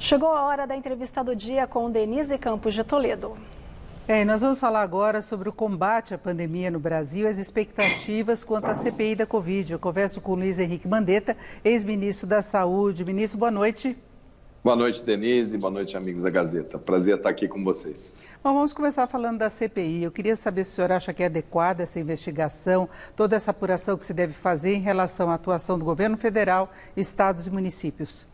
Chegou a hora da entrevista do dia com Denise Campos de Toledo. E nós vamos falar agora sobre o combate à pandemia no Brasil e as expectativas quanto à CPI da Covid. Eu converso com o Luiz Henrique Mandetta, ex-ministro da Saúde. Ministro, boa noite. Boa noite, Denise. Boa noite, amigos da Gazeta. Prazer estar aqui com vocês. Bom, vamos começar falando da CPI. Eu queria saber se o senhor acha que é adequada essa investigação, toda essa apuração que se deve fazer em relação à atuação do governo federal, estados e municípios.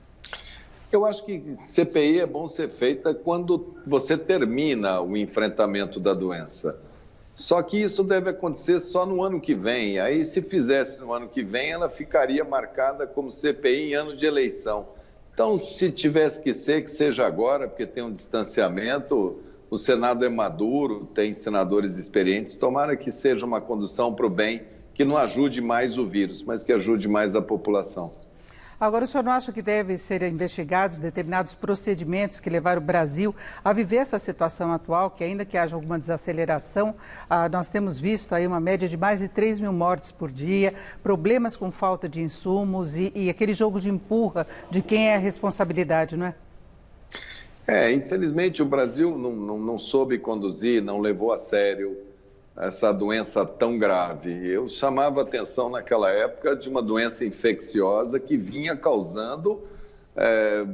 Eu acho que CPI é bom ser feita quando você termina o enfrentamento da doença. Só que isso deve acontecer só no ano que vem. Aí, se fizesse no ano que vem, ela ficaria marcada como CPI em ano de eleição. Então, se tivesse que seja agora, porque tem um distanciamento, o Senado é maduro, tem senadores experientes, tomara que seja uma condução para o bem, que não ajude mais o vírus, mas que ajude mais a população. Agora, o senhor não acha que devem ser investigados determinados procedimentos que levaram o Brasil a viver essa situação atual, que ainda que haja alguma desaceleração, nós temos visto aí uma média de mais de 3 mil mortes por dia, problemas com falta de insumos e aquele jogo de empurra de quem é a responsabilidade, não é? Infelizmente o Brasil não soube conduzir, não levou a sério essa doença tão grave. Eu chamava a atenção naquela época de uma doença infecciosa que vinha causando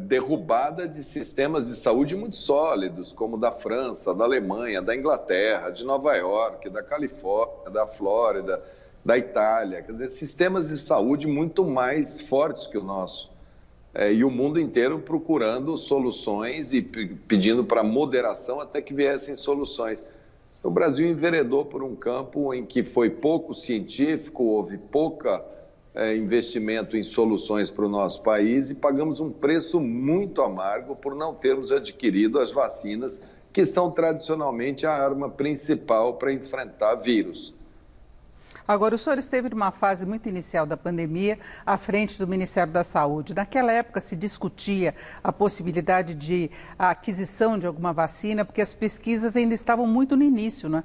derrubada de sistemas de saúde muito sólidos, como da França, da Alemanha, da Inglaterra, de Nova York, da Califórnia, da Flórida, da Itália. Quer dizer, sistemas de saúde muito mais fortes que o nosso. E o mundo inteiro procurando soluções e pedindo para moderação até que viessem soluções. O Brasil enveredou por um campo em que foi pouco científico, houve pouco investimento em soluções para o nosso país e pagamos um preço muito amargo por não termos adquirido as vacinas, que são tradicionalmente a arma principal para enfrentar vírus. Agora, o senhor esteve numa fase muito inicial da pandemia à frente do Ministério da Saúde. Naquela época se discutia a possibilidade de aquisição de alguma vacina, porque as pesquisas ainda estavam muito no início, não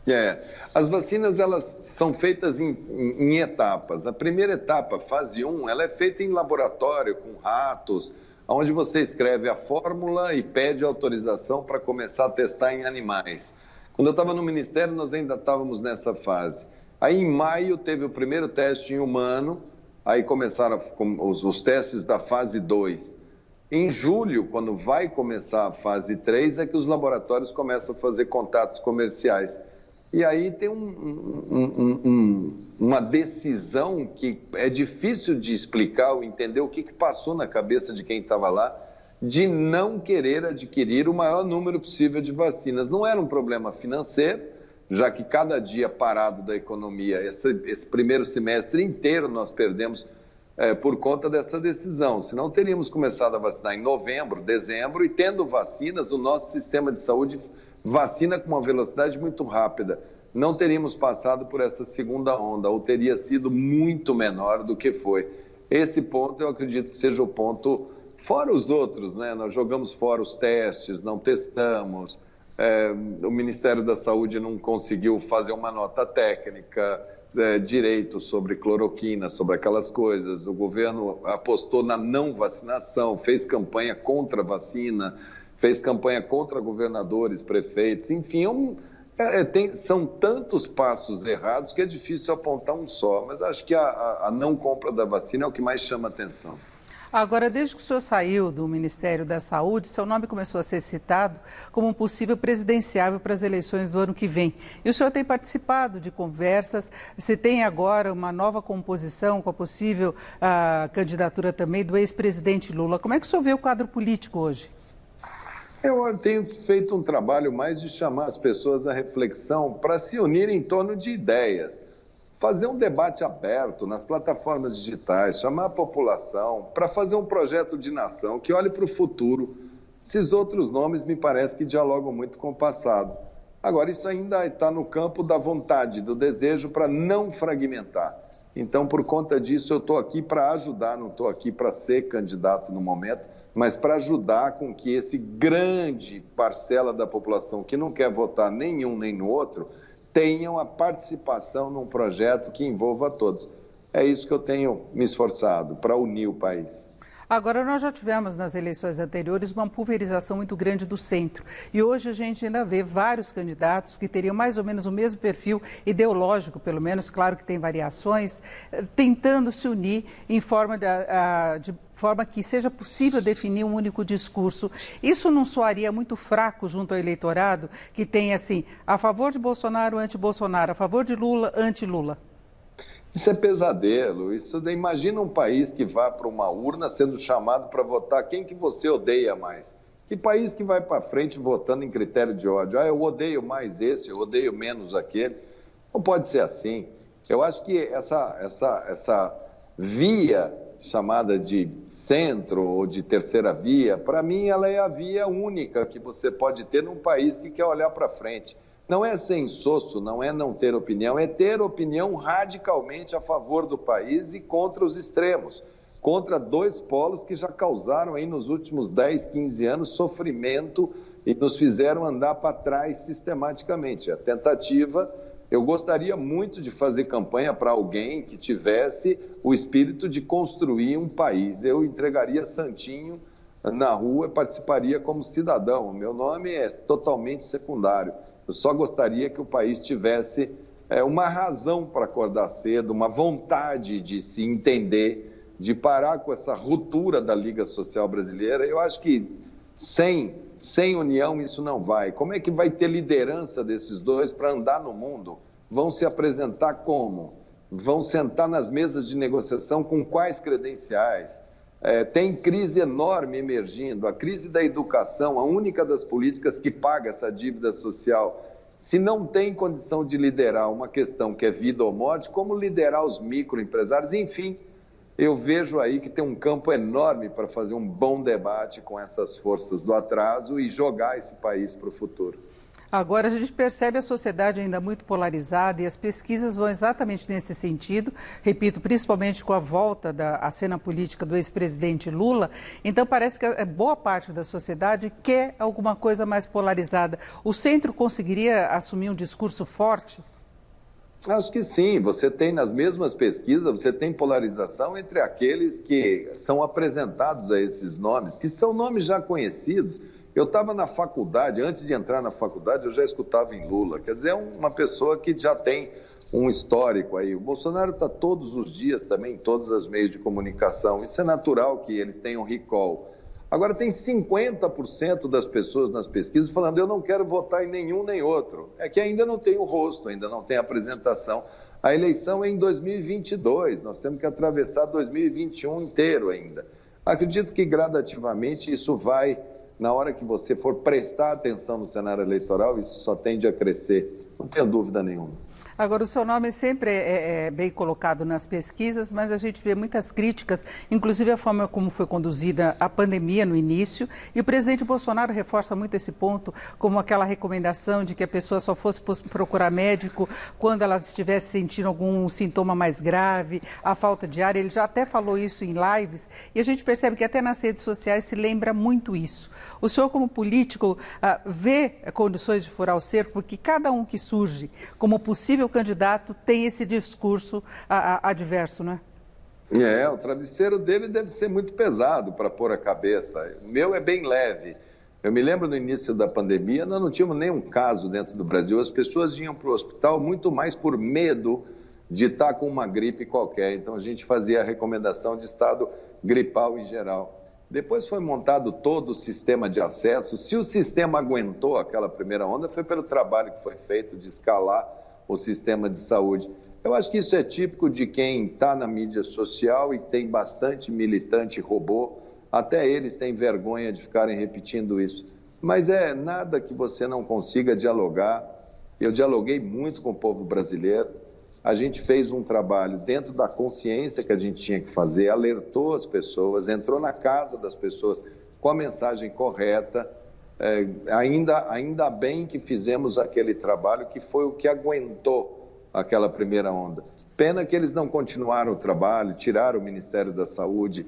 é? As vacinas elas são feitas em etapas. A primeira etapa, fase 1, ela é feita em laboratório, com ratos, onde você escreve a fórmula e pede autorização para começar a testar em animais. Quando eu estava no Ministério, nós ainda estávamos nessa fase. Aí, em maio, teve o primeiro teste em humano, aí começaram os testes da fase 2. Em julho, quando vai começar a fase 3, é que os laboratórios começam a fazer contatos comerciais. E aí tem uma decisão que é difícil de explicar ou entender o que passou na cabeça de quem estava lá, de não querer adquirir o maior número possível de vacinas. Não era um problema financeiro, já que cada dia parado da economia, esse primeiro semestre inteiro nós perdemos por conta dessa decisão. Senão teríamos começado a vacinar em novembro, dezembro, e tendo vacinas, o nosso sistema de saúde vacina com uma velocidade muito rápida. Não teríamos passado por essa segunda onda, ou teria sido muito menor do que foi. Esse ponto eu acredito que seja o ponto, fora os outros, né? Nós jogamos fora os testes, não testamos. O Ministério da Saúde não conseguiu fazer uma nota técnica direito sobre cloroquina, sobre aquelas coisas. O governo apostou na não vacinação, fez campanha contra a vacina, fez campanha contra governadores, prefeitos, enfim, são tantos passos errados que é difícil apontar um só, mas acho que a não compra da vacina é o que mais chama atenção. Agora, desde que o senhor saiu do Ministério da Saúde, seu nome começou a ser citado como um possível presidenciável para as eleições do ano que vem. E o senhor tem participado de conversas, você tem agora uma nova composição com a possível candidatura também do ex-presidente Lula. Como é que o senhor vê o quadro político hoje? Eu tenho feito um trabalho mais de chamar as pessoas à reflexão para se unirem em torno de ideias. Fazer um debate aberto nas plataformas digitais, chamar a população para fazer um projeto de nação que olhe para o futuro. Esses outros nomes me parece que dialogam muito com o passado. Agora, isso ainda está no campo da vontade, do desejo para não fragmentar. Então, por conta disso, eu estou aqui para ajudar, não estou aqui para ser candidato no momento, mas para ajudar com que esse grande parcela da população que não quer votar nenhum nem no outro tenham a participação num projeto que envolva todos. É isso que eu tenho me esforçado, para unir o país. Agora, nós já tivemos nas eleições anteriores uma pulverização muito grande do centro. E hoje a gente ainda vê vários candidatos que teriam mais ou menos o mesmo perfil ideológico, pelo menos, claro que tem variações, tentando se unir em forma de forma que seja possível definir um único discurso. Isso não soaria muito fraco junto ao eleitorado, que tem assim, a favor de Bolsonaro, anti-Bolsonaro, a favor de Lula, anti-Lula? Isso é pesadelo. Imagina um país que vá para uma urna sendo chamado para votar quem que você odeia mais. Que país que vai para frente votando em critério de ódio? Ah, eu odeio mais esse, eu odeio menos aquele. Não pode ser assim. Eu acho que essa via chamada de centro ou de terceira via, para mim ela é a via única que você pode ter num país que quer olhar para frente. Não é ser insosso, não é não ter opinião, é ter opinião radicalmente a favor do país e contra os extremos, contra dois polos que já causaram aí nos últimos 10, 15 anos sofrimento e nos fizeram andar para trás sistematicamente. A tentativa, eu gostaria muito de fazer campanha para alguém que tivesse o espírito de construir um país. Eu entregaria santinho na rua e participaria como cidadão. O meu nome é totalmente secundário. Eu só gostaria que o país tivesse uma razão para acordar cedo, uma vontade de se entender, de parar com essa ruptura da Liga Social Brasileira. Eu acho que sem união isso não vai. Como é que vai ter liderança desses dois para andar no mundo? Vão se apresentar como? Vão sentar nas mesas de negociação com quais credenciais? Tem crise enorme emergindo, a crise da educação, a única das políticas que paga essa dívida social. Se não tem condição de liderar uma questão que é vida ou morte, como liderar os microempresários? Enfim, eu vejo aí que tem um campo enorme para fazer um bom debate com essas forças do atraso e jogar esse país para o futuro. Agora, a gente percebe a sociedade ainda muito polarizada e as pesquisas vão exatamente nesse sentido, repito, principalmente com a volta à cena política do ex-presidente Lula. Então, parece que boa parte da sociedade quer alguma coisa mais polarizada. O centro conseguiria assumir um discurso forte? Acho que sim. Você tem, nas mesmas pesquisas, você tem polarização entre aqueles que são apresentados a esses nomes, que são nomes já conhecidos. Eu estava na faculdade, antes de entrar na faculdade, eu já escutava em Lula. Quer dizer, é uma pessoa que já tem um histórico aí. O Bolsonaro está todos os dias também em todos os meios de comunicação. Isso é natural que eles tenham recall. Agora, tem 50% das pessoas nas pesquisas falando eu não quero votar em nenhum nem outro. É que ainda não tem o rosto, ainda não tem apresentação. A eleição é em 2022, nós temos que atravessar 2021 inteiro ainda. Acredito que gradativamente isso vai... Na hora que você for prestar atenção no cenário eleitoral, isso só tende a crescer, não tenho dúvida nenhuma. Agora, o seu nome sempre é bem colocado nas pesquisas, mas a gente vê muitas críticas, inclusive a forma como foi conduzida a pandemia no início. E o presidente Bolsonaro reforça muito esse ponto, como aquela recomendação de que a pessoa só fosse procurar médico quando ela estivesse sentindo algum sintoma mais grave, a falta de ar. Ele já até falou isso em lives e a gente percebe que até nas redes sociais se lembra muito isso. O senhor, como político, vê condições de furar o cerco, porque cada um que surge como possível candidato tem esse discurso adverso, não é? O travesseiro dele deve ser muito pesado para pôr a cabeça. O meu é bem leve. Eu me lembro no início da pandemia, nós não tínhamos nenhum caso dentro do Brasil. As pessoas iam para o hospital muito mais por medo de estar com uma gripe qualquer. Então, a gente fazia a recomendação de estado gripal em geral. Depois foi montado todo o sistema de acesso. Se o sistema aguentou aquela primeira onda, foi pelo trabalho que foi feito de escalar o sistema de saúde. Eu acho que isso é típico de quem está na mídia social e tem bastante militante robô. Até eles têm vergonha de ficarem repetindo isso. Mas é nada que você não consiga dialogar. Eu dialoguei muito com o povo brasileiro. A gente fez um trabalho dentro da consciência que a gente tinha que fazer, alertou as pessoas, entrou na casa das pessoas com a mensagem correta. Ainda bem que fizemos aquele trabalho que foi o que aguentou aquela primeira onda. Pena que eles não continuaram o trabalho, tiraram o Ministério da Saúde.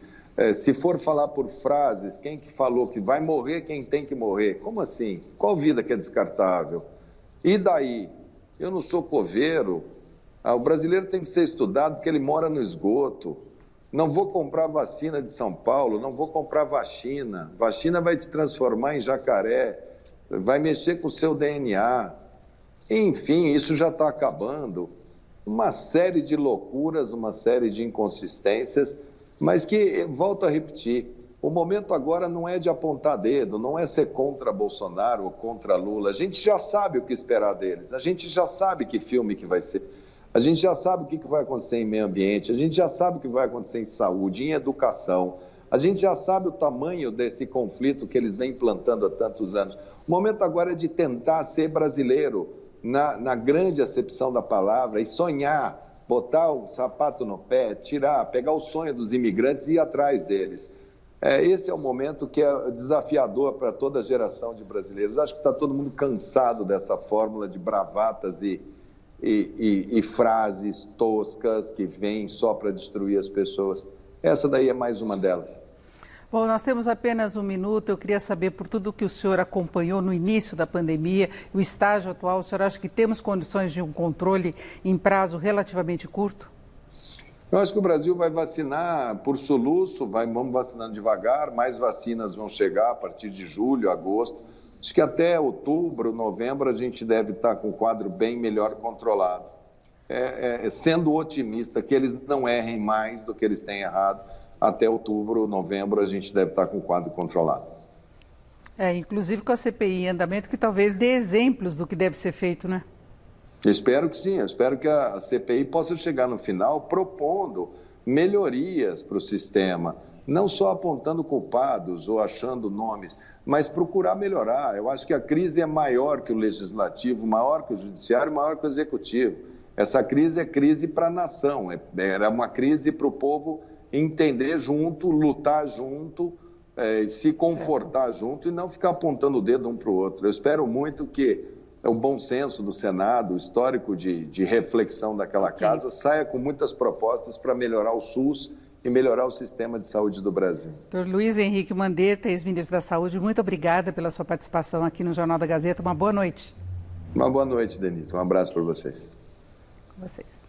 Se for falar por frases, quem que falou que vai morrer quem tem que morrer? Como assim? Qual vida que é descartável? E daí? Eu não sou coveiro. O brasileiro tem que ser estudado porque ele mora no esgoto. não vou comprar vacina de São Paulo, não vou comprar vacina. Vacina vai te transformar em jacaré, vai mexer com o seu DNA. Enfim, isso já está acabando. Uma série de loucuras, uma série de inconsistências, mas que, volto a repetir, o momento agora não é de apontar dedo, não é ser contra Bolsonaro ou contra Lula. A gente já sabe o que esperar deles, a gente já sabe que filme que vai ser, a gente já sabe o que vai acontecer em meio ambiente, a gente já sabe o que vai acontecer em saúde, em educação, a gente já sabe o tamanho desse conflito que eles vêm plantando há tantos anos. O momento agora é de tentar ser brasileiro, na grande acepção da palavra, e sonhar, botar o sapato no pé, pegar o sonho dos imigrantes e ir atrás deles. Esse é o momento que é desafiador para toda a geração de brasileiros. Acho que está todo mundo cansado dessa fórmula de bravatas e frases toscas que vêm só para destruir as pessoas. Essa daí é mais uma delas. Bom, nós temos apenas um minuto. Eu queria saber, por tudo que o senhor acompanhou no início da pandemia, o estágio atual, o senhor acha que temos condições de um controle em prazo relativamente curto? Eu acho que o Brasil vai vacinar por soluço, vamos vacinando devagar, mais vacinas vão chegar a partir de julho, agosto. Acho que até outubro, novembro, a gente deve estar com o quadro bem melhor controlado. Sendo otimista, que eles não errem mais do que eles têm errado, até outubro, novembro, a gente deve estar com o quadro controlado. Inclusive com a CPI em andamento, que talvez dê exemplos do que deve ser feito, né? Espero que sim, eu espero que a CPI possa chegar no final propondo melhorias para o sistema, não só apontando culpados ou achando nomes, mas procurar melhorar. Eu acho que a crise é maior que o legislativo, maior que o judiciário, maior que o executivo. Essa crise é crise para a nação, é uma crise para o povo entender junto, lutar junto, se confortar junto e não ficar apontando o dedo um para o outro. Eu espero muito que o bom senso do Senado, o histórico de reflexão daquela casa, saia com muitas propostas para melhorar o SUS e melhorar o sistema de saúde do Brasil. Dr. Luiz Henrique Mandetta, ex-ministro da Saúde, muito obrigada pela sua participação aqui no Jornal da Gazeta. Uma boa noite. Uma boa noite, Denise. Um abraço para vocês. Vocês.